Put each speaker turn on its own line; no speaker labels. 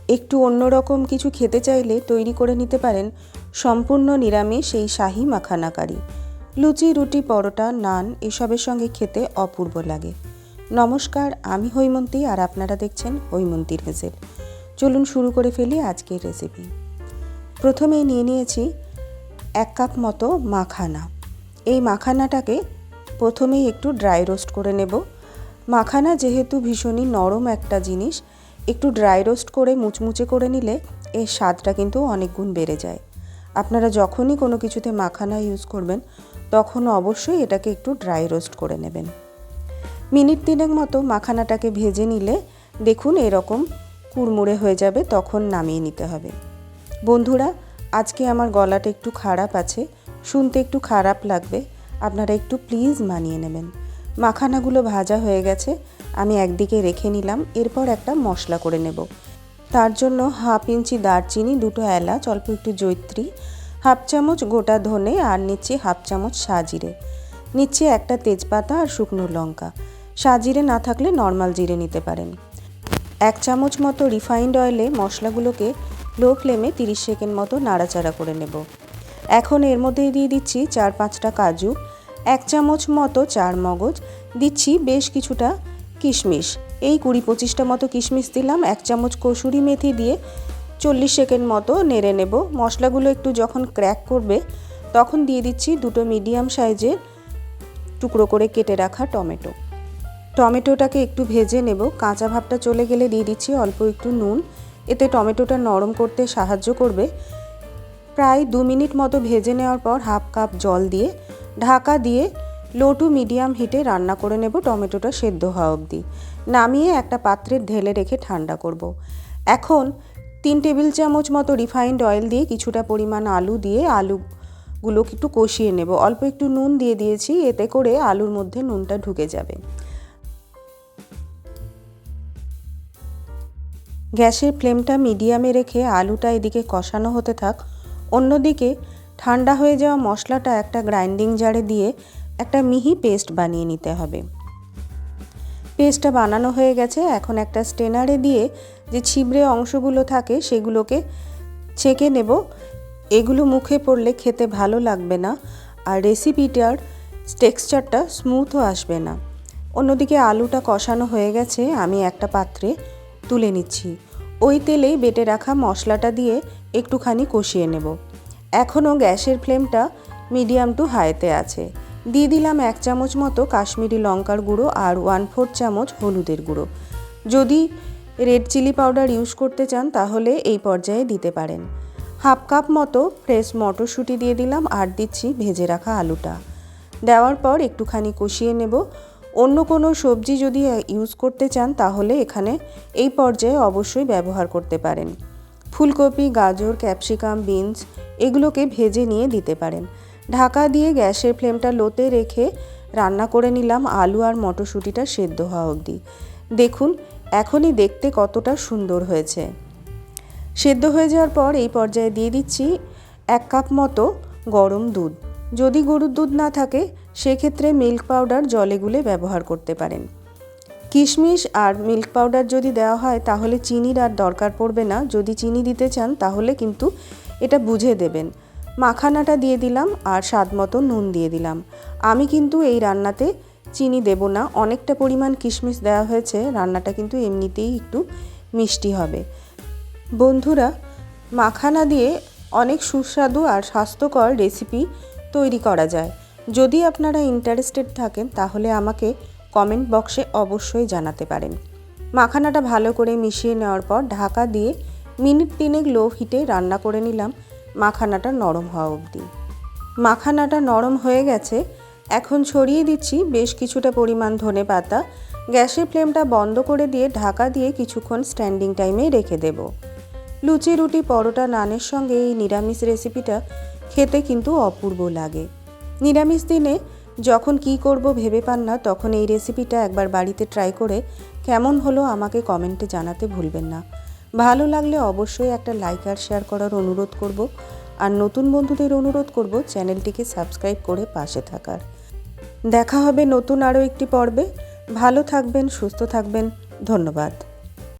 একটু অন্যরকম কিছু খেতে চাইলে তৈরি করে নিতে পারেন সম্পূর্ণ নিরামিষ এই শাহি মাখানা কারি। লুচি, রুটি, পরোটা, নান এসবের সঙ্গে খেতে অপূর্ব লাগে। নমস্কার, আমি হৈমন্তী আর আপনারা দেখছেন হৈমন্তীর হেসেল। চলুন শুরু করে ফেলি আজকের রেসিপি। প্রথমেই নিয়ে নিয়েছি 1 কাপ মতো মাখানা। এই মাখানাটাকে প্রথমেই একটু ড্রাই রোস্ট করে নেব। মাখানা যেহেতু ভীষণই নরম একটা জিনিস, একটু ড্রাই রোস্ট করে মুচমুচে করে নিলে এর স্বাদটা কিন্তু অনেক গুণ বেড়ে যায়। আপনারা যখনই কোনো কিছুতে মাখানা ইউজ করবেন তখন অবশ্যই এটাকে একটু ড্রাই রোস্ট করে নেবেন। মিনিট 3 মতো মাখানাটাকে ভেজে নিলে দেখুন এরকম কুড়মুড়ে হয়ে যাবে, তখন নামিয়ে নিতে হবে। বন্ধুরা, আজকে আমার গলাটা একটু খারাপ আছে, শুনতে একটু খারাপ লাগবে, আপনারা একটু প্লিজ মানিয়ে নেবেন। মাখানাগুলো ভাজা হয়ে গেছে, আমি একদিকে রেখে নিলাম। এরপর একটা মশলা করে নেব। তার জন্য 1/2 ইঞ্চি দারচিনি, 2টো এলাচ, অল্প একটু জয়িত্রী, 1/2 চামচ গোটা ধনে আর নিচ্ছি 1/2 চামচ সাজিরে, নিচ্ছি একটা তেজপাতা আর শুকনো লঙ্কা। সাজিরে না থাকলে নর্মাল জিরে নিতে পারেন। 1 চামচ মতো রিফাইন্ড অয়েলে মশলাগুলোকে লো ফ্লেমে 30 সেকেন্ড মতো নাড়াচাড়া করে নেব। এখন এর মধ্যে দিয়ে দিচ্ছি 4-5টা কাজু, 1 চামচ মতো চারমগজ, দিচ্ছি বেশ কিছুটা কিশমিশ, এই 20-25টা মতো কিশমিশ দিলাম। 1 চামচ কসুরি মেথি দিয়ে 40 সেকেন্ড মতো নেড়ে নেব। মশলাগুলো একটু যখন ক্র্যাক করবে তখন দিয়ে দিচ্ছি 2টো মিডিয়াম সাইজের টুকরো করে কেটে রাখা টমেটো। টমেটোটাকে একটু ভেজে নেব। কাঁচা ভাবটা চলে গেলে দিয়ে দিচ্ছি অল্প একটু নুন, এতে টমেটোটা নরম করতে সাহায্য করবে। প্রায় 2 মিনিট মতো ভেজে নেওয়ার পর 1/2 কাপ জল দিয়ে ঢাকা দিয়ে লো টু মিডিয়াম হিটে রান্না করে নেব টমেটোটা সেদ্ধ হওয়া অবধি। নামিয়ে একটা পাত্রে ঢেলে রেখে ঠান্ডা করব। এখন 3 টেবিল চামচ মতো রিফাইন্ড অয়েল দিয়ে কিছুটা পরিমাণ আলু দিয়ে আলুগুলোকে একটু কষিয়ে নেব। অল্প একটু নুন দিয়ে দিয়েছি, এতে করে আলুর মধ্যে নুনটা ঢুকে যাবে। গ্যাসের ফ্লেমটা মিডিয়ামে রেখে আলুটা এদিকে কষানো হতে থাক। অন্যদিকে ঠান্ডা হয়ে যাওয়া মশলাটা একটা গ্রাইন্ডিং জারে দিয়ে একটা মিহি পেস্ট বানিয়ে নিতে হবে। পেস্টটা বানানো হয়ে গেছে। এখন একটা স্ট্রেনারে দিয়ে যে ছিবড়ে অংশগুলো থাকে সেগুলোকে ছেঁকে নেব। এগুলো মুখে পড়লে খেতে ভালো লাগবে না, আর রেসিপিটার টেক্সচারটা স্মুথও আসবে না। অন্যদিকে আলুটা কষানো হয়ে গেছে, আমি একটা পাত্রে তুলে নিচ্ছি। ওই তেলেই বেটে রাখা মশলাটা দিয়ে একটুখানি কষিয়ে নেব। এখনও গ্যাসের ফ্লেমটা মিডিয়াম টু হাইতে আছে। দিয়ে দিলাম 1 চামচ মতো কাশ্মীরি লঙ্কার গুঁড়ো আর 1/4 চামচ হলুদের গুঁড়ো। যদি রেড চিলি পাউডার ইউজ করতে চান তাহলে এই পর্যায়ে দিতে পারেন। 1/2 কাপ মতো ফ্রেশ মটরশুঁটি দিয়ে দিলাম আর দিচ্ছি ভেজে রাখা আলুটা। দেওয়ার পর একটুখানি কষিয়ে নেব। অন্য কোনো সবজি যদি ইউজ করতে চান তাহলে এখানে এই পর্যায়ে অবশ্যই ব্যবহার করতে পারেন। ফুলকপি, গাজর, ক্যাপসিকাম, বিনস এগুলোকে ভেজে নিয়ে দিতে পারেন। ঢাকা দিয়ে গ্যাসের ফ্লেমটা লোতে রেখে রান্না করে নিলাম আলু আর মটরশুঁটিটা সেদ্ধ হওয়া অবধি। দেখুন এখনই দেখতে কতটা সুন্দর হয়েছে। সেদ্ধ হয়ে যাওয়ার পর এই পর্যায়ে দিয়ে দিচ্ছি 1 কাপ মতো গরম দুধ। যদি গরুর দুধ না থাকে সেক্ষেত্রে মিল্ক পাউডার জলে গুলে ব্যবহার করতে পারেন। কিশমিশ আর মিল্ক পাউডার যদি দেওয়া হয় তাহলে চিনির আর দরকার পড়বে না। যদি চিনি দিতে চান তাহলে কিন্তু এটা বুঝে দেবেন। মাখানাটা দিয়ে দিলাম আর স্বাদ মতো নুন দিয়ে দিলাম। আমি কিন্তু এই রান্নাতে চিনি দেব না, অনেকটা পরিমাণ কিশমিশ দেওয়া হয়েছে, রান্নাটা কিন্তু এমনিতেই একটু মিষ্টি হবে। বন্ধুরা, মাখানা দিয়ে অনেক সুস্বাদু আর স্বাস্থ্যকর রেসিপি তৈরি করা যায়। যদি আপনারা ইন্টারেস্টেড থাকেন তাহলে আমাকে কমেন্ট বক্সে অবশ্যই জানাতে পারেন। মাখানাটা ভালো করে মিশিয়ে নেওয়ার পর ঢাকা দিয়ে মিনিট 3 লো হিটে রান্না করে নিলাম মাখানাটা নরম হওয়া অবধি। মাখানাটা নরম হয়ে গেছে, এখন ছড়িয়ে দিচ্ছি বেশ কিছুটা পরিমাণ ধনেপাতা। গ্যাসের ফ্লেমটা বন্ধ করে দিয়ে ঢাকা দিয়ে কিছুক্ষণ স্ট্যান্ডিং টাইমে রেখে দেব। লুচি, রুটি, পরোটা, নানের সঙ্গে এই নিরামিষ রেসিপিটা খেতে কিন্তু অপূর্ব লাগে। নিরামিষ দিনে যখন কি করব ভেবে পান না তখন এই রেসিপিটা একবার বাড়িতে ট্রাই করে কেমন হলো আমাকে কমেন্টে জানাতে ভুলবেন না। ভালো লাগলে অবশ্যই একটা লাইক আর শেয়ার করার অনুরোধ করব, আর নতুন বন্ধুদের অনুরোধ করব চ্যানেলটিকে সাবস্ক্রাইব করে পাশে থাকার। দেখা হবে নতুন আরও একটি পর্বে। ভালো থাকবেন, সুস্থ থাকবেন। ধন্যবাদ।